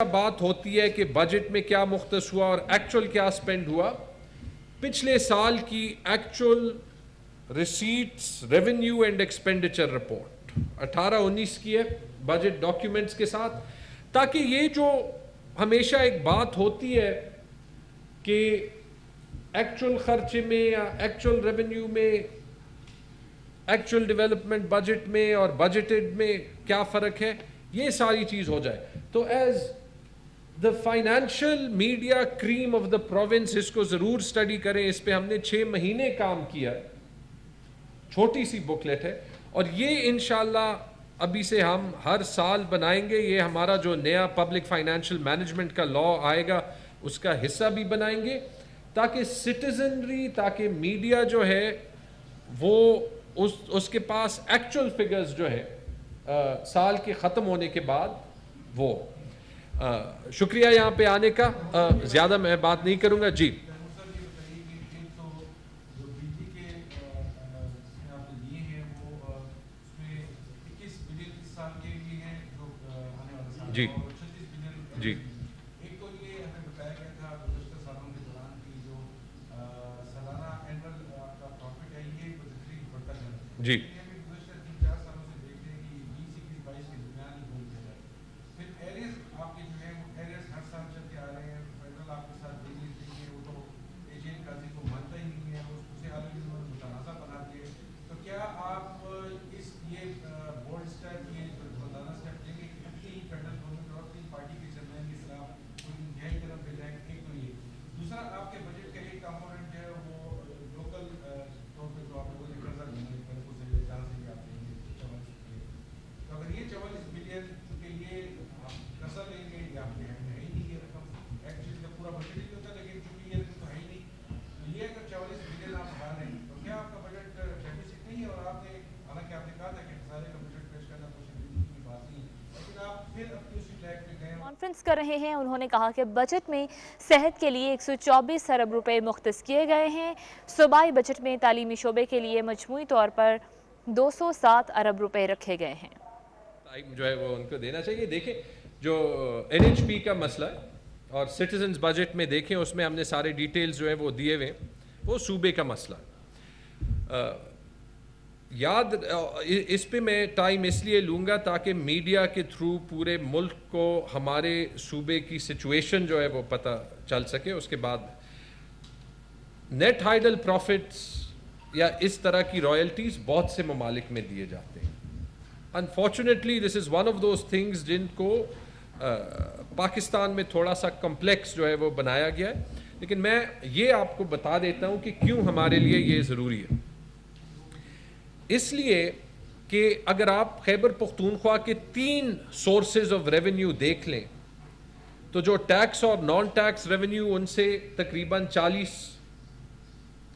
بات ہوتی ہے کہ بجٹ میں کیا مختص ہوا اور ایکچول کیا سپینڈ ہوا. پچھلے سال کی actual receipts revenue and expenditure report 18-19 کی ہے بجٹ ڈاکیومنٹس کے ساتھ, تاکہ یہ جو ہمیشہ ایک بات ہوتی ہے کہ ایکچول خرچے میں یا ایکچول ریونیو میں, ایکچول ڈیولپمنٹ بجٹ میں اور بجٹڈ میں کیا فرق ہے, یہ ساری چیز ہو جائے. تو is the financial media cream of the province اس کو ضرور اسٹڈی کریں. اس پہ ہم نے 6 مہینے کام کیا, چھوٹی سی بکلیٹ ہے, اور یہ انشاءاللہ ابھی سے ہم ہر سال بنائیں گے. یہ ہمارا جو نیا پبلک فائنینشیل مینجمنٹ کا لا آئے گا اس کا حصہ بھی بنائیں گے, تاکہ سٹیزنری, تاکہ میڈیا جو ہے وہ اس کے پاس ایکچول فگرز جو ہے سال کے ختم ہونے کے بعد وہ. شکریہ یہاں پہ آنے کا, زیادہ میں بات نہیں کروں گا. جی جی جی جی کانفرنس کر رہے ہیں. انہوں نے کہا کہ بجٹ میں صحت کے لیے 124 ارب روپے مختص کیے گئے ہیں. صوبائی بجٹ میں تعلیمی شعبے کے لیے مجموعی طور پر 207 ارب روپے رکھے گئے ہیں. ٹائم جو ہے وہ ان کو دینا چاہیے. دیکھیں جو NHP کا مسئلہ ہے اور سٹیزنز بجٹ میں دیکھیں اس میں ہم نے سارے ڈیٹیلز جو ہیں وہ دیے ہوئے, وہ صوبے کا مسئلہ ہے. یاد اس پہ میں ٹائم اس لیے لوں گا تاکہ میڈیا کے تھرو پورے ملک کو ہمارے صوبے کی سچویشن جو ہے وہ پتہ چل سکے. اس کے بعد نیٹ ہائیڈل پروفٹس یا اس طرح کی رائلٹیز بہت سے ممالک میں دیے جاتے ہیں. Unfortunately this is one of those things جن کو پاکستان میں تھوڑا سا کمپلیکس جو ہے وہ بنایا گیا ہے. لیکن میں یہ آپ کو بتا دیتا ہوں کہ کیوں ہمارے لیے یہ ضروری ہے. اس لیے کہ اگر آپ خیبر پختونخوا کے 3 سورسز آف ریونیو دیکھ لیں تو جو ٹیکس اور نان ٹیکس ریونیو ان سے تقریباً 40,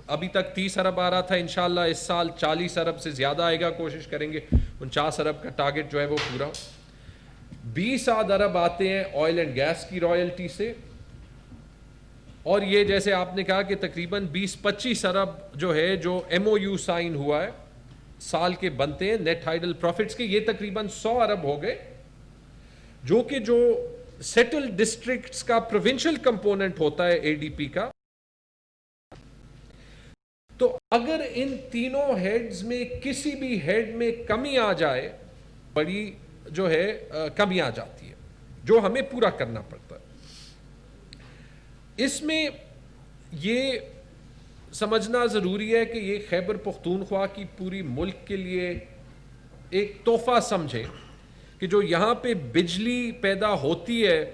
ابھی تک 30 ارب آ رہا تھا, انشاءاللہ اس سال 40 ارب سے زیادہ آئے گا. کوشش کریں گے 49 ارب کا ٹارگٹ جو ہے وہ پورا ہو. 20 ارب آتے ہیں آئل اینڈ گیس کی رائلٹی سے, اور یہ جیسے آپ نے کہا کہ تقریباً 20-25 ارب جو ہے جو MOU سائن ہوا ہے سال کے بنتے ہیں نیٹ ہائیڈل پروفٹس کے. یہ تقریباً 100 ارب ہو گئے, جو کہ جو سیٹل ڈسٹرکٹس کا پروونشل کمپوننٹ ہوتا ہے ADP کا. تو اگر ان تینوں ہیڈز میں کسی بھی ہیڈ میں کمی آ جائے, بڑی جو ہے کمی آ جاتی ہے جو ہمیں پورا کرنا پڑتا ہے. اس میں یہ سمجھنا ضروری ہے کہ یہ خیبر پختونخوا کی پوری ملک کے لیے ایک تحفہ سمجھے کہ جو یہاں پہ بجلی پیدا ہوتی ہے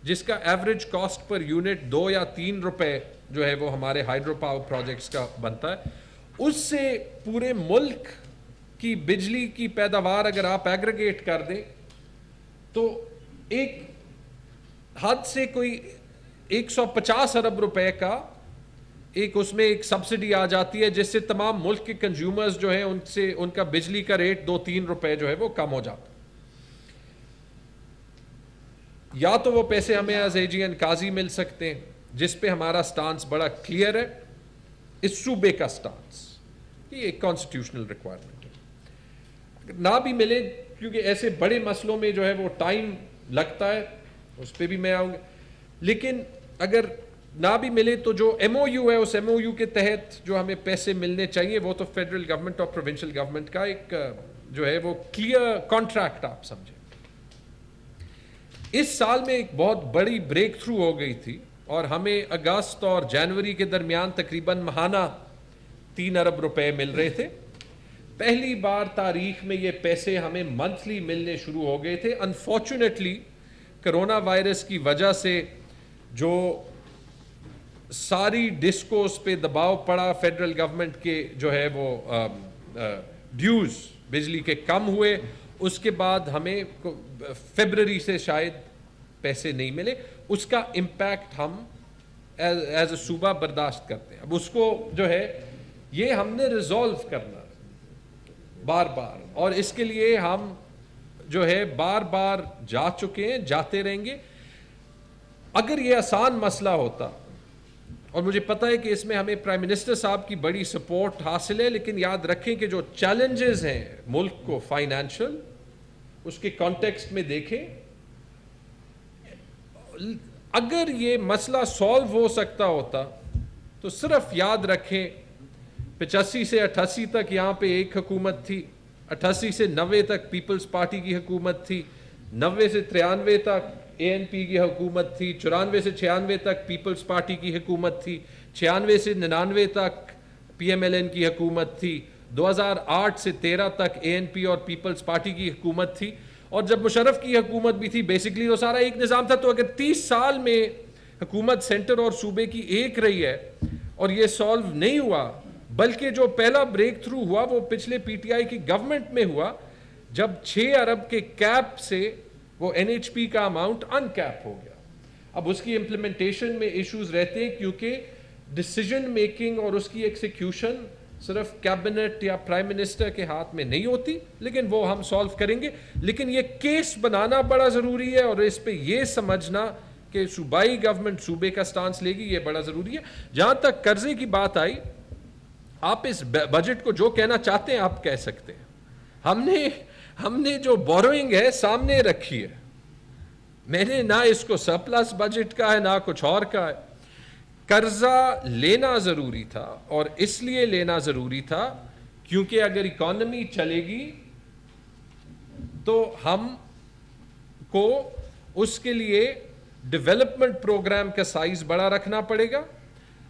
جس کا ایوریج کاسٹ پر یونٹ 2 یا 3 روپے جو ہے وہ ہمارے ہائیڈرو پاور پروجیکٹس کا بنتا ہے, اس سے پورے ملک کی بجلی کی پیداوار اگر آپ ایگریگیٹ کر دیں تو ایک حد سے کوئی 150 ارب روپے کا ایک اس میں ایک سبسڈی آ جاتی ہے, جس سے تمام ملک کے کنزیومرز جو ہیں ان سے ان کا بجلی کا ریٹ 2-3 روپے جو ہے وہ کم ہو جاتا. یا تو وہ پیسے ہمیں ایز AGN قاضی مل سکتے ہیں, جس پہ ہمارا سٹانس بڑا کلیئر ہے, اس صوبے کا سٹانس, یہ ایک کانسٹیٹیوشنل ریکوائرمنٹ ہے. نہ بھی ملے کیونکہ ایسے بڑے مسئلوں میں جو ہے وہ ٹائم لگتا ہے, اس پہ بھی میں آؤں گا. لیکن اگر نہ بھی ملے تو جو ایم او یو ہے, اس ایم او یو کے تحت جو ہمیں پیسے ملنے چاہیے وہ تو فیڈرل گورنمنٹ اور پروونشل گورنمنٹ کا ایک جو ہے وہ کلیئر کانٹریکٹ آپ سمجھیں. اس سال میں ایک بہت بڑی بریک تھرو ہو گئی تھی اور ہمیں اگست اور جنوری کے درمیان تقریباً ماہانہ 3 ارب روپے مل رہے تھے. پہلی بار تاریخ میں یہ پیسے ہمیں منتھلی ملنے شروع ہو گئے تھے. انفارچونیٹلی کرونا وائرس کی وجہ سے جو ساری ڈسکوز پہ دباؤ پڑا, فیڈرل گورنمنٹ کے جو ہے وہ ڈیوز بجلی کے کم ہوئے, اس کے بعد ہمیں فیبرری سے شاید پیسے نہیں ملے. اس کا امپیکٹ ہم ایز اے صوبہ برداشت کرتے ہیں. اب اس کو جو ہے یہ ہم نے ریزالو کرنا بار بار, اور اس کے لیے ہم جو ہے بار بار جا چکے ہیں, جاتے رہیں گے. اگر یہ آسان مسئلہ ہوتا, اور مجھے پتہ ہے کہ اس میں ہمیں پرائم منسٹر صاحب کی بڑی سپورٹ حاصل ہے, لیکن یاد رکھیں کہ جو چیلنجز ہیں ملک کو فائنینشل, اس کے کانٹیکسٹ میں دیکھیں. اگر یہ مسئلہ سالو ہو سکتا ہوتا تو صرف یاد رکھیں 85 سے 88 تک یہاں پہ ایک حکومت تھی, 88 سے 90 تک پیپلز پارٹی کی حکومت تھی, 90 سے 93 تک اے این پی کی حکومت تھی, 94 سے 96 تک پیپلز پارٹی کی حکومت تھی, 96 سے 99 تک پی ایم ایل این کی حکومت تھی, 2008 سے 13 تک اے این پی اور پیپلز پارٹی کی حکومت تھی, اور جب مشرف کی حکومت بھی تھی. بیسکلی وہ سارا ایک نظام تھا. تو اگر 30 سال میں حکومت سینٹر اور صوبے کی ایک رہی ہے اور یہ سالو نہیں ہوا, بلکہ جو پہلا بریک تھرو ہوا وہ پچھلے پی ٹی آئی کی گورنمنٹ میں ہوا, جب 6 ارب کے کیپ سے وہ این ایچ پی کا اماؤنٹ ان کیپ ہو گیا. اب اس کی امپلیمنٹیشن میں ایشوز رہتے ہیں, کیونکہ ڈیسیجن میکنگ اور اس کی ایکسیکیوشن صرف کیبنٹ یا پرائم منسٹر کے ہاتھ میں نہیں ہوتی, لیکن وہ ہم سالو کریں گے. لیکن یہ کیس بنانا بڑا ضروری ہے, اور اس پہ یہ سمجھنا کہ صوبائی گورنمنٹ صوبے کا سٹانس لے گی, یہ بڑا ضروری ہے. جہاں تک قرضے کی بات آئی, آپ اس بجٹ کو جو کہنا چاہتے ہیں آپ کہہ سکتے ہیں. ہم نے جو بوروئنگ ہے سامنے رکھی ہے. میں نے نہ اس کو سرپلس بجٹ کا ہے نہ کچھ اور کا ہے. قرضہ لینا ضروری تھا, اور اس لیے لینا ضروری تھا کیونکہ اگر اکانومی چلے گی تو ہم کو اس کے لیے ڈیولپمنٹ پروگرام کا سائز بڑا رکھنا پڑے گا.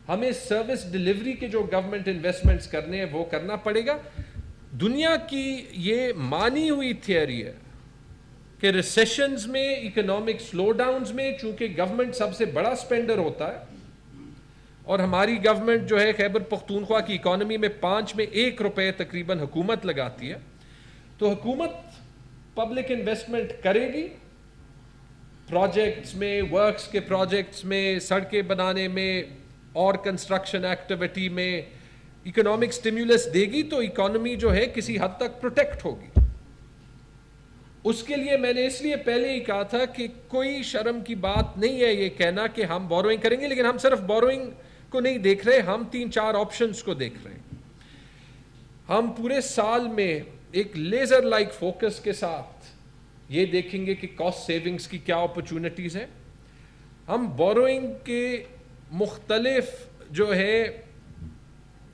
ہمیں سروس ڈیلیوری کے جو گورنمنٹ انویسٹمنٹس کرنے ہیں وہ کرنا پڑے گا. دنیا کی یہ مانی ہوئی تھیوری ہے کہ ریسیشنز میں, اکنامک سلو ڈاؤنز میں, چونکہ گورنمنٹ سب سے بڑا سپینڈر ہوتا ہے, اور ہماری گورنمنٹ جو ہے خیبر پختونخوا کی اکانومی میں 5 میں 1 روپے تقریباً حکومت لگاتی ہے, تو حکومت پبلک انویسٹمنٹ کرے گی پروجیکٹس میں, ورکس کے پروجیکٹس میں, سڑکیں بنانے میں اور کنسٹرکشن ایکٹیویٹی میں, اکنامک سٹیمیولس دے گی, تو اکانومی جو ہے کسی حد تک پروٹیکٹ ہوگی. اس کے لیے میں نے اس لیے پہلے ہی کہا تھا کہ کوئی شرم کی بات نہیں ہے یہ کہنا کہ ہم بوروئنگ کریں گے, لیکن ہم صرف بوروئنگ کو نہیں دیکھ رہے, ہم 3-4 آپشنز کو دیکھ رہے ہیں. ہم پورے سال میں ایک لیزر لائک فوکس کے ساتھ یہ دیکھیں گے کہ کاسٹ سیونگز کی کیا اپرچونٹیز ہیں. ہم بوروئنگ کے مختلف جو ہے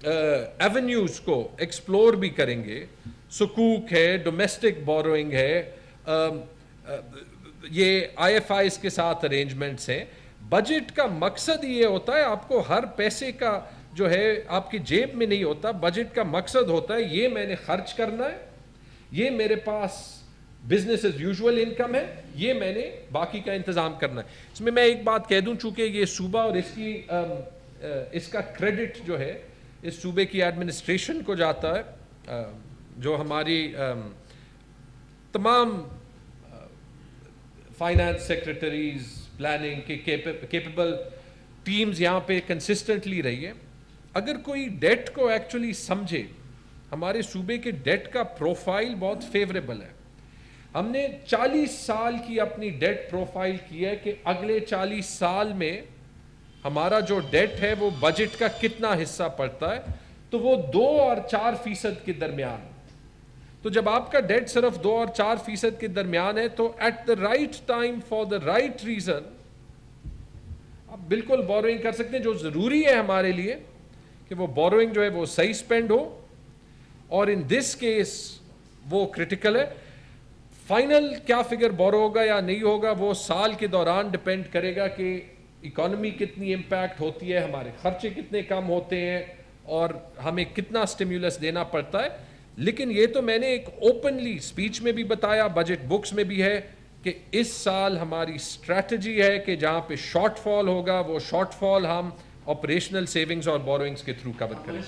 ایونیوز کو ایکسپلور بھی کریں گے. سکوک ہے, ڈومیسٹک بوروئنگ ہے, یہ آئی ایف آئیز کے ساتھ ارینجمنٹس ہیں. بجٹ کا مقصد یہ ہوتا ہے, آپ کو ہر پیسے کا جو ہے آپ کی جیب میں نہیں ہوتا. بجٹ کا مقصد ہوتا ہے یہ میں نے خرچ کرنا ہے, یہ میرے پاس بزنس ایز یوزول انکم ہے, یہ میں نے باقی کا انتظام کرنا ہے. اس میں میں ایک بات کہہ دوں, چونکہ یہ صوبہ اور اس کا کریڈٹ جو ہے اس صوبے کی ایڈمنسٹریشن کو جاتا ہے, جو ہماری تمام فائنانس سیکرٹریز, پلاننگ کے کیپیبل ٹیمز یہاں پہ کنسسٹنٹلی رہی ہے. اگر کوئی ڈیٹ کو ایکچولی سمجھے, ہمارے صوبے کے ڈیٹ کا پروفائل بہت فیوریبل ہے. ہم نے 40 سال کی اپنی ڈیٹ پروفائل کی ہے کہ اگلے 40 سال میں ہمارا جو ڈیٹ ہے وہ بجٹ کا کتنا حصہ پڑتا ہے, تو وہ 2 اور 4% کے درمیان. تو جب آپ کا ڈیٹ صرف 2 اور 4% کے درمیان ہے تو at the right time for the right reason آپ بالکل بوروئنگ کر سکتے ہیں. جو ضروری ہے ہمارے لیے کہ وہ بوروئنگ جو ہے وہ صحیح اسپینڈ ہو, اور ان دس کیس وہ کرٹیکل ہے. فائنل کیا فگر بورو ہوگا یا نہیں ہوگا وہ سال کے دوران ڈپینڈ کرے گا کہ اکانومی کتنی امپیکٹ ہوتی ہے, ہمارے خرچے کتنے کم ہوتے ہیں اور ہمیں کتنا سٹیمیولس دینا پڑتا ہے. لیکن یہ تو میں نے ایک اوپنلی اسپیچ میں بھی بتایا, بجٹ بکس میں بھی ہے کہ اس سال ہماری اسٹریٹجی ہے کہ جہاں پہ شارٹ فال ہوگا وہ شارٹ فال ہم آپریشنل سیونگز اور بوروئنگز کے تھرو کور کریں.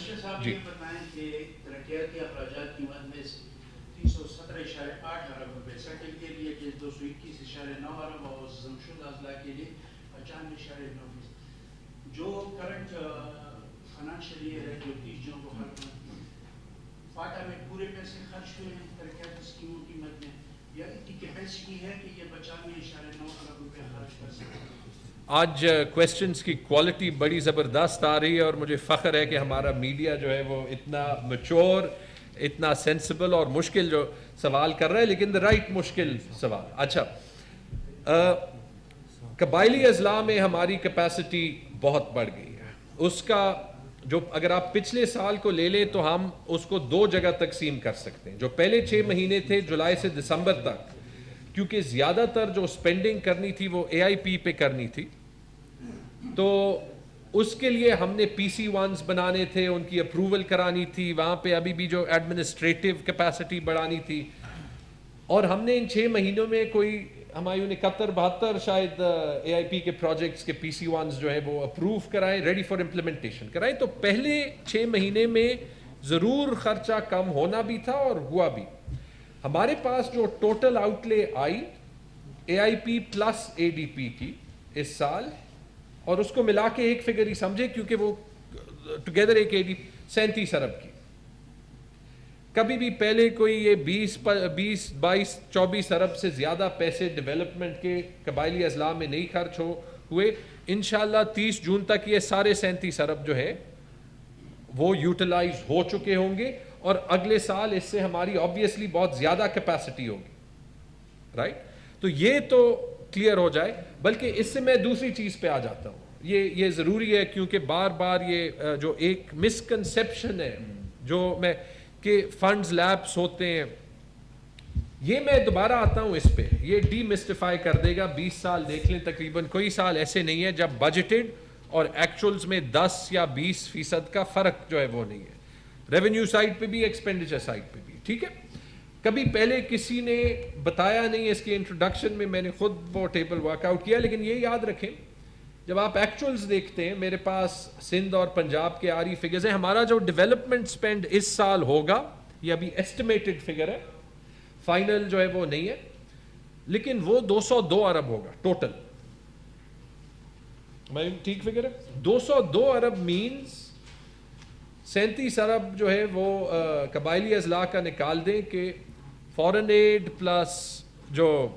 جی بتائیں کہ ترقیاتی اخراجات کی مد میں 317.8 ارب روپے سیٹل کے لیے 221.9 ارب اور ضمشدہ اضلاع کے لیے 95.9%. جو کرنٹ فائنانشیل ایئر ہے جو 30 جون کو ختم فاٹا میں پورے پیسے خرچ ہوئے ہیں ترقیاتی اسکیموں کی مد میں, یا اتنی کیپیسٹی ہے کہ یہ 95.9 ارب روپے خرچ کر سکتے ہیں؟ آج کویسچنز کی کوالٹی بڑی زبردست آ رہی ہے اور مجھے فخر ہے کہ ہمارا میڈیا جو ہے وہ اتنا میچور, اتنا سینسیبل اور مشکل جو سوال کر رہا ہے, لیکن دا رائٹ مشکل سوال. اچھا, قبائلی اضلاع میں ہماری کیپیسٹی بہت بڑھ گئی ہے. اس کا جو اگر آپ پچھلے سال کو لے لیں تو ہم اس کو 2 جگہ تقسیم کر سکتے ہیں. جو پہلے 6 مہینے تھے جولائی سے دسمبر تک, کیونکہ زیادہ تر جو سپینڈنگ کرنی تھی وہ اے آئی پی پہ کرنی تھی, تو اس کے لیے ہم نے پی سی ونز بنانے تھے, ان کی اپروول کرانی تھی, وہاں پہ ابھی بھی جو ایڈمنسٹریٹو کیپیسٹی بڑھانی تھی, اور ہم نے ان 6 مہینوں میں کوئی ہمایوں نے 71-72 شاید اے آئی پی کے پروجیکٹس کے پی سی ونز جو ہے وہ اپروو کرائیں, ریڈی فار امپلیمنٹیشن کرائیں. تو پہلے 6 مہینے میں ضرور خرچہ کم ہونا بھی تھا اور ہوا بھی. ہمارے پاس جو ٹوٹل آؤٹ لے آئی اے آئی پی پلس اے ڈی پی کی اس سال, اور اس کو ملا کے ایک فگر ہی سمجھے کیونکہ وہ ٹوگیدر ایک اے ڈی 37 ارب کی. کبھی بھی پہلے کوئی یہ 20-22-24 ارب سے زیادہ پیسے ڈیولپمنٹ کے قبائلی اضلاع میں نہیں خرچ ہوئے. انشاءاللہ 30 جون تک یہ سارے 37 ارب جو ہے وہ یوٹیلائز ہو چکے ہوں گے, اور اگلے سال اس سے ہماری آبویسلی بہت زیادہ کیپیسٹی ہوگی. رائٹ, تو یہ تو کلیئر ہو جائے. بلکہ اس سے میں دوسری چیز پہ آ جاتا ہوں, یہ ضروری ہے کیونکہ بار بار یہ جو ایک مسکنسیپشن ہے جو میں کہ فنڈز لیپس ہوتے ہیں, یہ میں دوبارہ آتا ہوں اس پہ, یہ ڈی مسٹیفائی کر دے گا. 20 سال دیکھ لیں, تقریباً کوئی سال ایسے نہیں ہے جب بجٹڈ اور ایکچولز میں 10 یا 20% کا فرق جو ہے وہ نہیں ہے, ریونیو سائڈ پہ بھی ایکسپینڈیچر سائڈ پہ بھی. ٹھیک ہے, کبھی پہلے کسی نے بتایا نہیں, اس کے انٹروڈکشن میں میں نے خود وہ ٹیبل ورک آؤٹ کیا. لیکن یہ یاد رکھیں جب آپ ایکچولز دیکھتے ہیں, میرے پاس سندھ اور پنجاب کے آری فگرز ہیں. ہمارا جو ڈیولپمنٹ سپینڈ اس سال ہوگا یہ ابھی ایسٹیمیٹڈ فگر ہے, فائنل جو ہے وہ نہیں ہے, لیکن وہ 202 ارب ہوگا ٹوٹل. ٹھیک فگر ہے, 202 ارب مینز 37 ارب جو ہے وہ قبائلی اضلاع کا نکال دیں کہ فورن ایڈ پلس جو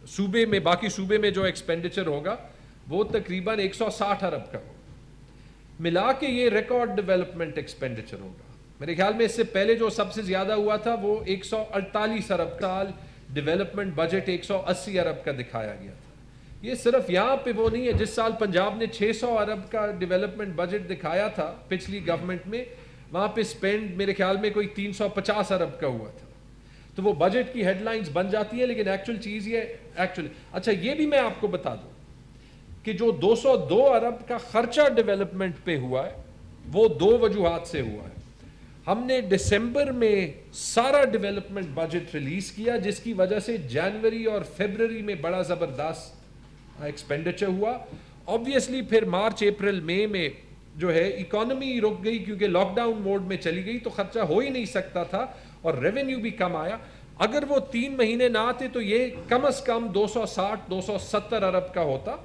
صوبے میں باقی صوبے میں جو ایکسپینڈیچر ہوگا وہ تقریباً 160 ارب کا ہوگا. ملا کے یہ ریکارڈ ڈیولپمنٹ ایکسپینڈیچر ہوگا. میرے خیال میں اس سے پہلے جو سب سے زیادہ ہوا تھا وہ 148 ارب کا, ڈیولپمنٹ بجٹ 180 ارب کا دکھایا گیا تھا. یہ صرف یہاں پہ وہ نہیں ہے, جس سال پنجاب نے 600 ارب کا ڈیولپمنٹ بجٹ دکھایا تھا پچھلی گورنمنٹ میں, وہاں پہ سپینڈ میرے خیال میں کوئی 350 ارب کا ہوا تھا. تو وہ بجٹ کی ہیڈ لائنز بن جاتی ہیں, لیکن ایکچوئل چیز یہ اچھا یہ بھی میں آپ کو بتا دوں کہ جو 202 ارب کا خرچہ ڈیولپمنٹ پہ ہوا ہے وہ 2 وجوہات سے ہوا ہے. ہم نے دسمبر میں سارا ڈیولپمنٹ بجٹ ریلیز کیا, جس کی وجہ سے جنوری اور فیبرری میں بڑا زبردست ایکسپینڈیچر ہوا. آبویسلی پھر مارچ اپریل مئی میں جو ہے اکانومی رک گئی کیونکہ لاک ڈاؤن موڈ میں چلی گئی, تو خرچہ ہو ہی نہیں سکتا تھا اور ریونیو بھی کم آیا. اگر وہ 3 مہینے نہ آتے تو یہ کم از کم 260-270 ارب کا ہوتا.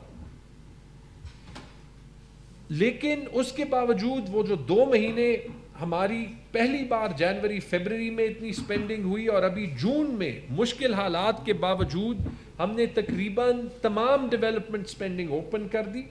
لیکن اس کے باوجود وہ جو 2 مہینے ہماری پہلی بار جنوری فیبرری میں اتنی سپینڈنگ ہوئی, اور ابھی جون میں مشکل حالات کے باوجود ہم نے تقریباً تمام ڈیولپمنٹ سپینڈنگ اوپن کر دی.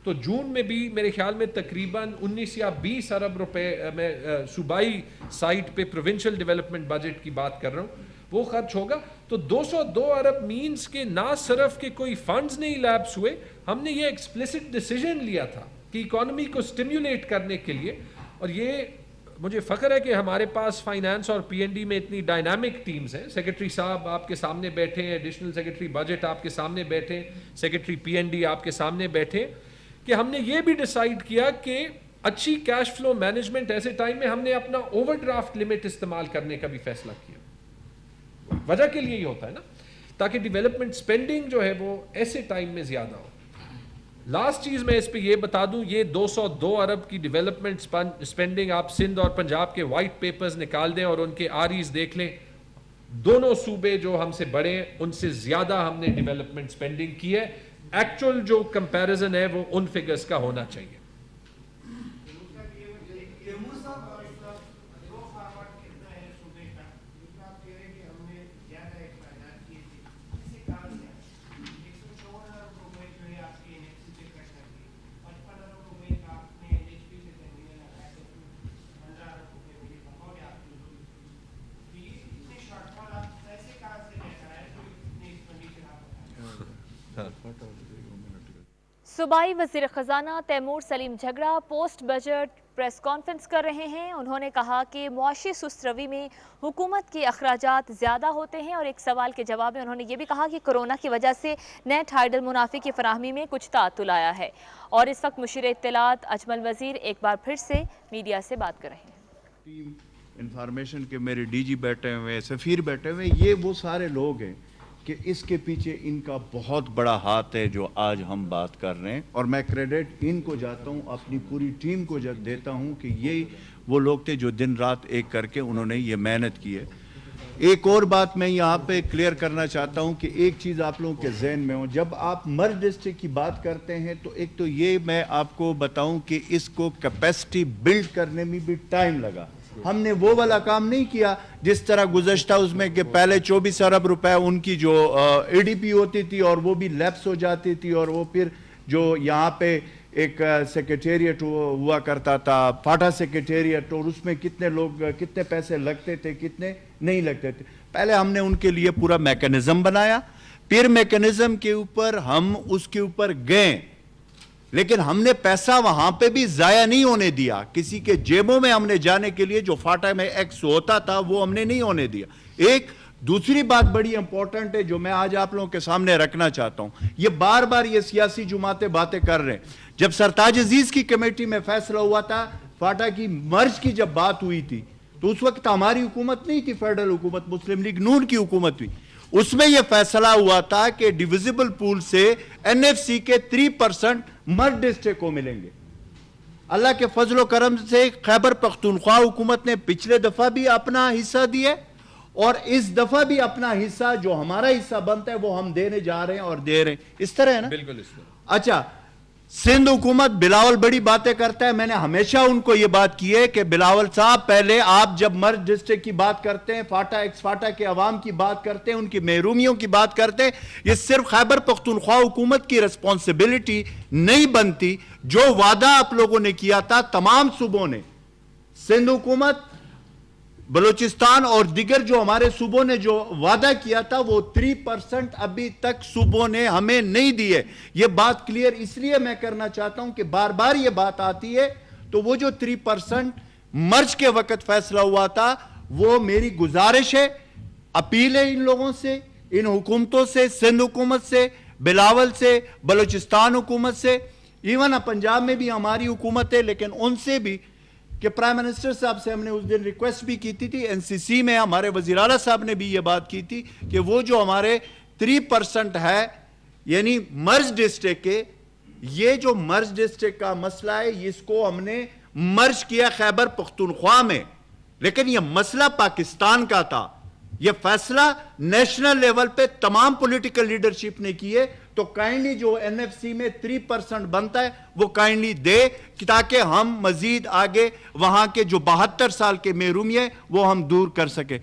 تو جون میں بھی میرے خیال میں تقریباً 19 یا 20 ارب روپے میں صوبائی سائٹ پہ پروونشل ڈیولپمنٹ بجٹ کی بات کر رہا ہوں وہ خرچ ہوگا. تو 202 ارب مینز کے نہ صرف کہ کوئی فنڈز نہیں لیپس ہوئے, ہم نے یہ ایکسپلیسٹ ڈیسیژن لیا تھا کہ اکانومی کو سٹیمیولیٹ کرنے کے لیے. اور یہ مجھے فخر ہے کہ ہمارے پاس فائنانس اور پی این ڈی میں اتنی ڈائنامک ٹیمز ہیں. سیکرٹری صاحب آپ کے سامنے بیٹھے ہیں, ایڈیشنل سیکرٹری بجٹ آپ کے سامنے بیٹھے, سیکرٹری پی این ڈی آپ کے سامنے بیٹھے, کہ ہم نے یہ بھی ڈیسائیڈ کیا کہ اچھی کیش فلو مینجمنٹ ایسے ٹائم میں ہم نے اپنا اوور ڈرافٹ لمٹ استعمال کرنے کا بھی فیصلہ کیا. وجہ کے لیے ہی ہوتا ہے نا, تاکہ ڈیولپمنٹ سپینڈنگ جو ہے وہ ایسے ٹائم میں زیادہ ہو. لاسٹ چیز میں اس پہ یہ بتا دوں, یہ 202 ارب کی ڈیولپمنٹ سپینڈنگ آپ سندھ اور پنجاب کے وائٹ پیپرز نکال دیں اور ان کے آریز دیکھ لیں, دونوں صوبے جو ہم سے بڑے ہیں ان سے زیادہ ہم نے ڈیولپمنٹ سپینڈنگ کی ہے. ایکچوئل جو کمپیریزن ہے وہ ان فگرز کا ہونا چاہیے. صوبائی وزیر خزانہ تیمور سلیم جھگڑا پوسٹ بجٹ پریس کانفرنس کر رہے ہیں. انہوں نے کہا کہ معاشی سست روی میں حکومت کے اخراجات زیادہ ہوتے ہیں, اور ایک سوال کے جواب میں انہوں نے یہ بھی کہا کہ کورونا کی وجہ سے نیٹ ہائیڈل منافع کی فراہمی میں کچھ تعطل آیا ہے. اور اس وقت مشیر اطلاعات اجمل وزیر ایک بار پھر سے میڈیا سے بات کر رہے ہیں. انفارمیشن کے میرے ڈی جی بیٹھے ہوئے, سفیر بیٹھے ہوئے, یہ وہ سارے لوگ ہیں کہ اس کے پیچھے ان کا بہت بڑا ہاتھ ہے جو آج ہم بات کر رہے ہیں. اور میں کریڈٹ ان کو جاتا ہوں, اپنی پوری ٹیم کو دیتا ہوں کہ یہ وہ لوگ تھے جو دن رات ایک کر کے انہوں نے یہ محنت کی ہے. ایک اور بات میں یہاں پہ کلیئر کرنا چاہتا ہوں کہ ایک چیز آپ لوگوں کے ذہن میں ہو, جب آپ مرج ڈسٹرکٹ کی بات کرتے ہیں تو ایک تو یہ میں آپ کو بتاؤں کہ اس کو کیپیسٹی بلڈ کرنے میں بھی ٹائم لگا. ہم نے وہ والا کام نہیں کیا جس طرح گزشتہ اس میں کہ پہلے 24 ارب روپے ان کی جو اے ڈی پی ہوتی تھی اور وہ بھی لیپس ہو جاتی تھی, اور وہ پھر جو یہاں پہ ایک سیکریٹریٹ ہوا کرتا تھا فاٹا سیکریٹریٹ, اور اس میں کتنے لوگ کتنے پیسے لگتے تھے کتنے نہیں لگتے تھے. پہلے ہم نے ان کے لیے پورا میکانزم بنایا, پھر میکانزم کے اوپر ہم اس کے اوپر گئے, لیکن ہم نے پیسہ وہاں پہ بھی ضائع نہیں ہونے دیا. کسی کے جیبوں میں ہم نے جانے کے لیے جو فاٹا میں ایکس ہوتا تھا وہ ہم نے نہیں ہونے دیا. ایک دوسری بات بڑی امپورٹنٹ ہے جو میں آج آپ لوگوں کے سامنے رکھنا چاہتا ہوں, یہ بار بار یہ سیاسی جماعتیں باتیں کر رہے ہیں. جب سرتاج عزیز کی کمیٹی میں فیصلہ ہوا تھا فاٹا کی مرج کی جب بات ہوئی تھی تو اس وقت ہماری حکومت نہیں تھی, فیڈرل حکومت مسلم لیگ نون کی حکومت تھی. اس میں یہ فیصلہ ہوا تھا کہ ڈیویزیبل پول سے این ایف سی کے 3% مرج ڈسٹرکٹ کو ملیں گے. اللہ کے فضل و کرم سے خیبر پختونخوا حکومت نے پچھلے دفعہ بھی اپنا حصہ دیا, اور اس دفعہ بھی اپنا حصہ جو ہمارا حصہ بنتا ہے وہ ہم دینے جا رہے ہیں اور دے رہے ہیں. اس طرح ہے نا؟ بالکل اس طرح. اچھا, سندھ حکومت بلاول بڑی باتیں کرتا ہے, میں نے ہمیشہ ان کو یہ بات کی ہے کہ بلاول صاحب پہلے آپ جب مرج ڈسٹرکٹ کی بات کرتے ہیں, فاٹا ایکس فاٹا کے عوام کی بات کرتے ہیں, ان کی محرومیوں کی بات کرتے ہیں, یہ صرف خیبر پختونخوا حکومت کی ریسپانسبلٹی نہیں بنتی. جو وعدہ آپ لوگوں نے کیا تھا تمام صوبوں نے, سندھ حکومت, بلوچستان اور دیگر جو ہمارے صوبوں نے جو وعدہ کیا تھا وہ 3% ابھی تک صوبوں نے ہمیں نہیں دیے. یہ بات کلیئر اس لیے میں کرنا چاہتا ہوں کہ بار بار یہ بات آتی ہے, تو وہ جو 3% مرج کے وقت فیصلہ ہوا تھا وہ میری گزارش ہے, اپیل ہے ان لوگوں سے, ان حکومتوں سے, سندھ حکومت سے, بلاول سے, بلوچستان حکومت سے, ایون پنجاب میں بھی ہماری حکومت ہے, لیکن ان سے بھی کہ پرائم منسٹر صاحب سے ہم نے اس دن ریکویسٹ بھی کی تھی, این سی سی میں ہمارے وزیر اعلیٰ صاحب نے بھی یہ بات کی تھی کہ وہ جو ہمارے 3% ہے یعنی مرج ڈسٹرکٹ کے, یہ جو مرج ڈسٹرکٹ کا مسئلہ ہے اس کو ہم نے مرج کیا خیبر پختونخوا میں, لیکن یہ مسئلہ پاکستان کا تھا. یہ فیصلہ نیشنل لیول پہ تمام پولیٹیکل لیڈرشپ نے کیے, تو کائنڈلی جو این ایف سی میں 3% بنتا ہے وہ کائنڈلی دے, تاکہ ہم مزید آگے وہاں کے جو 72 سال کے محرومی ہے وہ ہم دور کر سکیں.